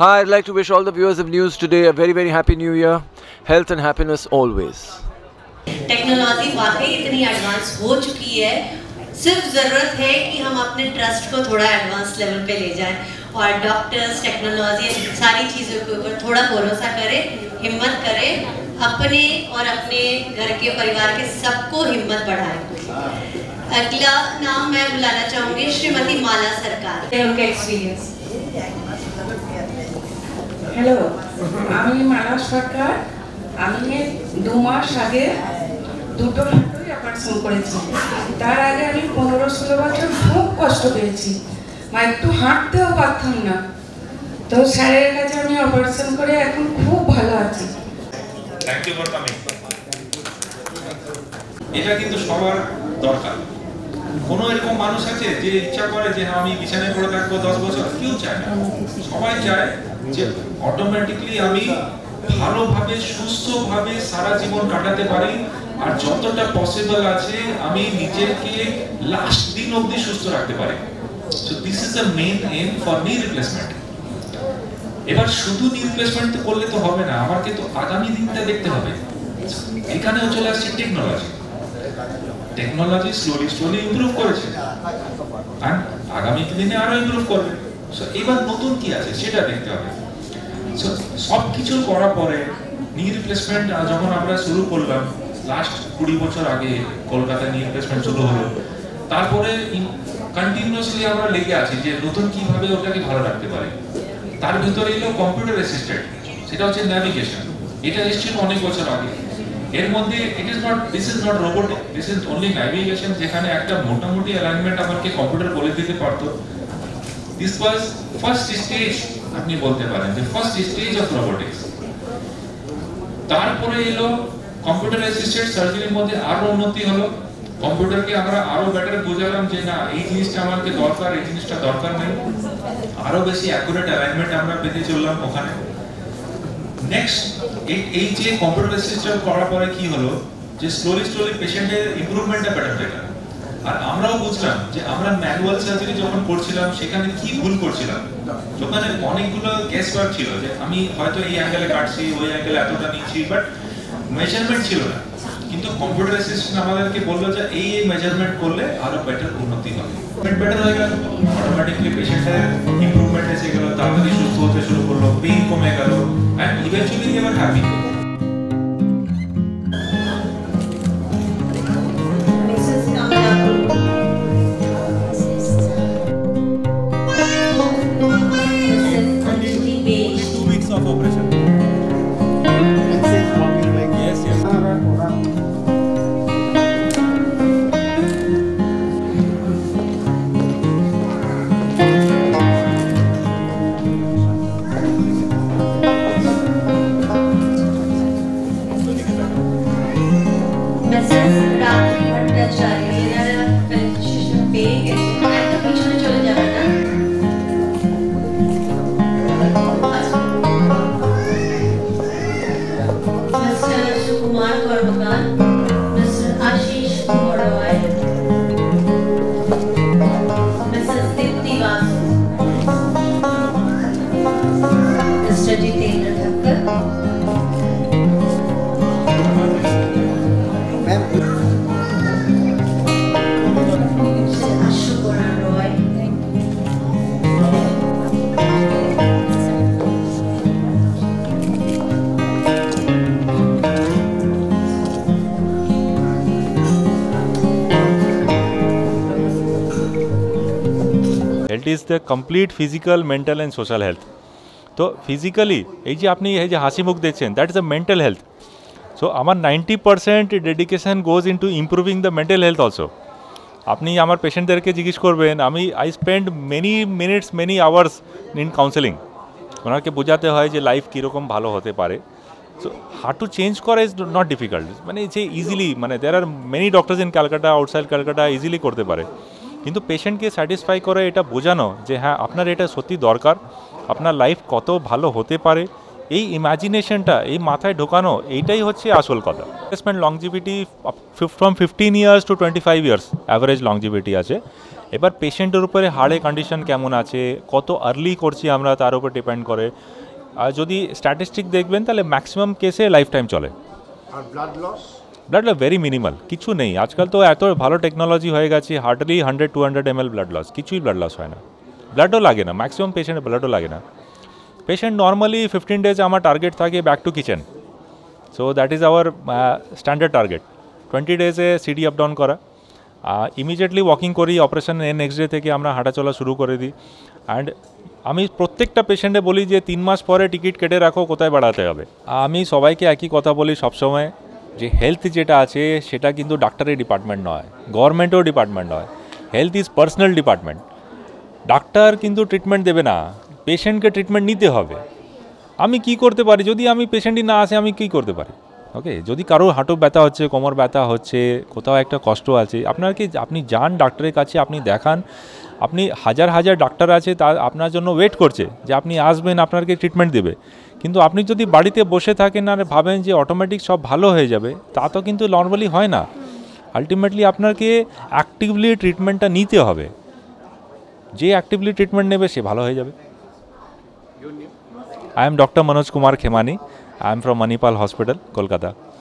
Hi, I'd like to wish all the viewers of news today a very happy new year. Health and happiness always. Technology वाकई इतनी advance हो चुकी है, सिर्फ ज़रूरत है कि हम अपने ट्रस्ट को थोड़ा एडवांस लेवल पे ले जाएं और डॉक्टर्स, टेक्नोलॉजी, सारी चीज़ों के ऊपर थोड़ा भरोसा करें, हिम्मत करें, अपने और अपने घर के परिवार के सबको हिम्मत बढ़ाएं। अगला नाम मैं बुलाना चाहूँगी श्रीमती माला सरकार, उनका एक्सपीरियंस। হ্যালো, আমি মালা সরকার। আমি 2 মাস আগে দুটো হাঁটুই অপারেশন করেছি। তার আগে আমি 15-16 বছর খুব কষ্ট পেয়েছি, মানে একটু হাঁটতেও পারতাম না। তো স্যারের কাছে আমি অপারেশন করে এখন খুব ভালো আছি। Thank you for coming. এটা কিন্তু সবার দরকার। কোনো এরকম মানুষ আছে যে ইচ্ছা করে যে আমি বিছানায় পড়ে থাকবো 10 বছর? কেউ চায় না। সবাই চায় যে অটোমেটিক্যালি আমি ভালোভাবে সুস্থভাবে সারা জীবন কাটাতে পারি, আর যতটা পসিবল আছে আমি নিজেকে লাস্ট দিন অবধি সুস্থ রাখতে পারি। So this is the main aim for knee replacement. এবার শুধু নি রিপ্লেসমেন্ট করলে তো হবে না, আমাকে তো আগামী দিনটা দেখতে হবে। এখানেও চলে আসছে টেকনোলজি। টেকনোলজি স্লোলি ইমপ্রুভ করেছে, আর আগামী দিনে আরো ইমপ্রুভ করবে। সো এবার নতুন কি আছে সেটা দেখতে হবে। সো সব কিছু করার পরে নি রিপ্লেসমেন্ট যখন আমরা শুরু করলাম লাস্ট 20 বছর আগে কলকাতায় নি রিপ্লেসমেন্ট শুরু হলো, তারপরে কন্টিনিউয়াসলি আমরা লেগে আছি যে নতুন কিভাবে ওটাকে ভালো রাখতে পারি। তার ভিতরে এলো কম্পিউটার অ্যাসিস্টেড, সেটা হচ্ছে ন্যাভিগেশন। এটা এসেছিল অনেক বছর আগে। এর মধ্যে this is not robotic, this is only navigation, যেখানে একটা মোটামুটি অ্যালাইনমেন্ট আমাকে কম্পিউটার বলে দিতে পারতো। দিস ওয়াজ ফার্স্ট স্টেজ, আপনি বলতে পারেন যে ফার্স্ট স্টেজ অফ রোবোটিক্স। তারপরে এলো কম্পিউটার অ্যাসিস্টেড সার্জারির মধ্যে আরো উন্নতি হলো। কম্পিউটারকে আমরা আরো বেটার বোঝালাম যে না এই জিনিসটা আমাকে দরকার, এই জিনিসটা দরকার নেই। আরো বেশি অ্যাকুরেট অ্যালাইনমেন্ট আমরা পেতে চললাম ওখানে। নেক্সট এই যে কম্পিউটার অ্যাসিস্টেড করার পরে কি হলো যে স্লোলি পেশেন্টের ইমপ্রুভমেন্টটা বেটার। আর আমরাও বুঝলাম যে আমরা ম্যানুয়াল সার্জারি যখন করছিলাম সেখানে কি ভুল করছিলাম। ওখানে অনেকগুলো কেস ওয়ার্ক ছিল যে আমি হয়তো এই অ্যাঙ্গেলে কাটছি, ওই অ্যাঙ্গেলে এতটা নিচ্ছি, বাট মেজারমেন্ট ছিল না। কিন্তু কম্পিউটার অ্যাসিস্ট্যান্ট আমাদেরকে বললো যে এই মেজারমেন্ট করলে আরো বেটার উন্নতি হবে, বেটার হয়ে গেল। অটোমেটিকলি পেশেন্টের ইমপ্রুভমেন্ট এসে গেল, তাড়াতাড়ি সুস্থ হতে শুরু করলো, পেইন কমে গেল, and eventually they were happy. Of operation. Yes. Mrs. Rakhi Bhattacharya, এনারা ফেলিসিটেশন পেয়ে গেছে। একটু পিছনে চলে যাবে না? Mr. Sukumar Kormakan, Mr. Ashish Moroy, Mrs. Dipti Vasu, Mr. Jitendra Thakkar, Mr. Ashokora Roy, health is the complete physical, mental and social health. তো physically এই যে আপনি এই যে হাসি মুখ দেখছেন, that is the mental health. So আমার 90% dedication goes into improving the mental health also. আপনি আমার পেশেন্টদেরকে জিজ্ঞেস করবেন, I spend many minutes, many hours in counselling. ওনাকে বোঝাতে হয় যে লাইফ কীরকম ভালো হতে পারে। সো হার্ট টু চেঞ্জ করা ইজ নট ডিফিকাল্ট, মানে যে ইজিলি, মানে there are many doctors in Calcutta, outside Calcutta easily করতে পারে। কিন্তু পেশেন্টকে স্যাটিসফাই করে এটা বোঝানো যে হ্যাঁ আপনার এটা সত্যি দরকার, আপনার লাইফ কত ভালো হতে পারে, এই ইমাজিনেশনটা এই মাথায় ঢোকানো এইটাই হচ্ছে আসল কথা। Replacement longevity from 15 years to 25 years average longevity আছে। এবার পেশেন্টের উপরে হাড়ে কন্ডিশন কেমন আছে, কত আর্লি করছি আমরা তার উপর ডিপেন্ড করে। আর যদি স্ট্যাটিস্টিক দেখবেন তাহলে ম্যাক্সিমাম কেসে লাইফ টাইম চলে। আর ব্লাড লস ভেরি মিনিমাল, কিছু নেই। আজকাল তো এত ভালো টেকনোলজি হয়ে গেছে, হার্ডলি 100-200 ml ব্লাড লস, কিছুই ব্লাড লস হয় না, ব্লাডও লাগে না, ম্যাক্সিমাম পেশেন্টের ব্লাডও লাগে না। পেশেন্ট নর্মালি 15 days আমার টার্গেট থাকে back to kitchen, so that is our standard target. 20 days-এ সিডি আপ ডাউন করা, ইমিডিয়েটলি ওয়াকিং করি, অপারেশন নেক্সট ডে থেকে আমরা হাঁটাচলা শুরু করে দিই। অ্যান্ড আমি প্রত্যেকটা পেশেন্টে বলি যে 3 মাস পরে টিকিট কেটে রাখো, কোথায় বাড়াতে হবে। আমি সবাইকে একই কথা বলি সবসময়, যে হেলথ যেটা আছে সেটা কিন্তু ডাক্তারের ডিপার্টমেন্ট নয়, গভর্নমেন্টেও ডিপার্টমেন্ট নয়, health is personal department. Doctor কিন্তু ট্রিটমেন্ট দেবে না, পেশেন্টকে ট্রিটমেন্ট নিতে হবে। আমি কি করতে পারি, যদি আমি পেশেন্টই না আসে আমি কী করতে পারি? ওকে, যদি কারো হাঁটু ব্যথা হচ্ছে, কোমর ব্যথা হচ্ছে, কোথাও একটা কষ্ট আছে, আপনি যান ডাক্তারের কাছে, আপনি দেখান। আপনি হাজার ডাক্তার আছে তা আপনার জন্য ওয়েট করছে যে আপনি আসবেন, আপনাকে ট্রিটমেন্ট দেবে। কিন্তু আপনি যদি বাড়িতে বসে থাকেন আর ভাবেন যে অটোমেটিক সব ভালো হয়ে যাবে, তা তো কিন্তু নর্মালি হয় না। আলটিমেটলি আপনাকে অ্যাক্টিভলি ট্রিটমেন্টটা নিতে হবে। যে অ্যাক্টিভলি ট্রিটমেন্ট নেবে সে ভালো হয়ে যাবে। I am Dr. Manoj Kumar Khemani. I am from Manipal Hospital, Kolkata.